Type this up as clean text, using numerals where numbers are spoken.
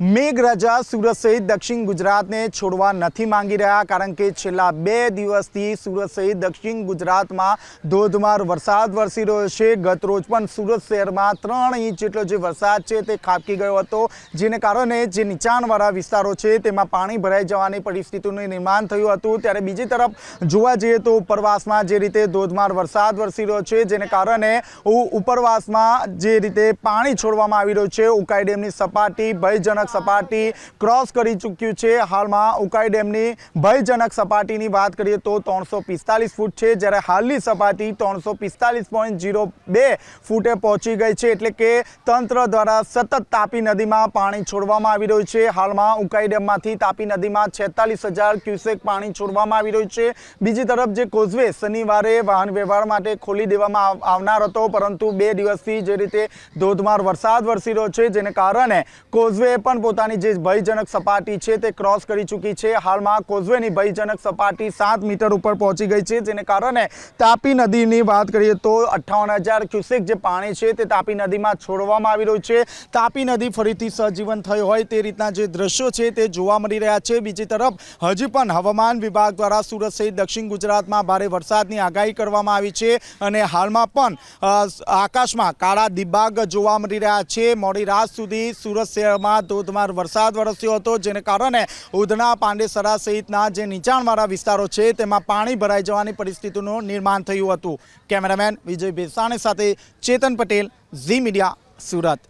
મેઘરાજા સુરત સહિત દક્ષિણ ગુજરાતને છોડવા નથી માંગી રહ્યા, કારણ કે છેલ્લા 2 દિવસથી સુરત સહિત દક્ષિણ ગુજરાતમાં ધોધમાર વરસાદ વરસી રહ્યો છે। ગત રોજ પણ સુરત શહેરમાં 3 ઇંચ જેટલો જે વરસાદ છે તે ખાબકી ગયો હતો, જેને કારણે જે નીચાણવાળા વિસ્તારો છે તેમાં પાણી ભરાઈ જવાની પરિસ્થિતિનું નિર્માણ થયું હતું। ત્યારે બીજી તરફ જોવા જઈએ તો ઉપરવાસમાં જે રીતે ધોધમાર વરસાદ વરસી રહ્યો છે, જેને કારણે ઉપરવાસમાં જે રીતે પાણી છોડવામાં આવી રહ્યું છે, ઉકાઈ ડેમની સપાટી ભયજનક સપાટી ક્રોસ કરી ચૂક્યું છે। હાલમાં ઉકાઈ ડેમની ભયજનક સપાટીની વાત કરીએ તો 345 ફૂટ છે, જ્યારે હાલની સપાટી 345.02 ફૂટે પહોંચી ગઈ છે। એટલે કે તંત્ર દ્વારા સતત તાપી નદીમાં પાણી છોડવામાં આવી રહ્યું છે। હાલમાં ઉકાઈ ડેમમાંથી તાપી નદીમાં 46,000 ક્યુસેક પાણી છોડવામાં આવી રહ્યું છે। બીજી તરફ જે કોઝવે શનિવારે વાહન વ્યવહાર માટે ખોલી દેવામાં આવનાર હતો, પરંતુ 2 દિવસથી જે રીતે ધોધમાર વરસાદ વરસી રહ્યો છે, જેને કારણે કોઝવે પણ પોતાની જે ભયજનક સપાટી છે તે ક્રોસ કરી ચૂકી છે। હાલમાં કોઝવેની ભયજનક સપાટી 7 મીટર ઉપર પહોંચી ગઈ છે, જેને કારણે તાપી નદીની વાત કરીએ તો 58,000 ક્યુસેક જે પાણી છે તે તાપી નદીમાં છોડવામાં આવી રહ્યું છે। તાપી નદી ફરીથી સજીવન થઈ હોય તે રીતના જે દ્રશ્યો છે તે જોવા મળી રહ્યા છે। બીજી તરફ હજી પણ હવામાન વિભાગ દ્વારા સુરત સહિત દક્ષિણ ગુજરાતમાં ભારે વરસાદની આગાહી કરવામાં આવી છે, અને હાલમાં પણ આકાશમાં કાળા દિબાગ જોવા મળી રહ્યા છે। મોડી રાત સુધી સુરત શહેરમાં ધોધમાર વરસાદ વરસ્યો હતો, જેને કારણે ઉધના, પાંડેસરા સહિતના જે નીચાણવાળા વિસ્તારો છે તેમાં પાણી ભરાઈ જવાની પરિસ્થિતિનું નિર્માણ થયું હતું। કેમેરામેન વિજય ભેસાણી સાથે ચેતન પટેલ, ઝી મીડિયા, સુરત।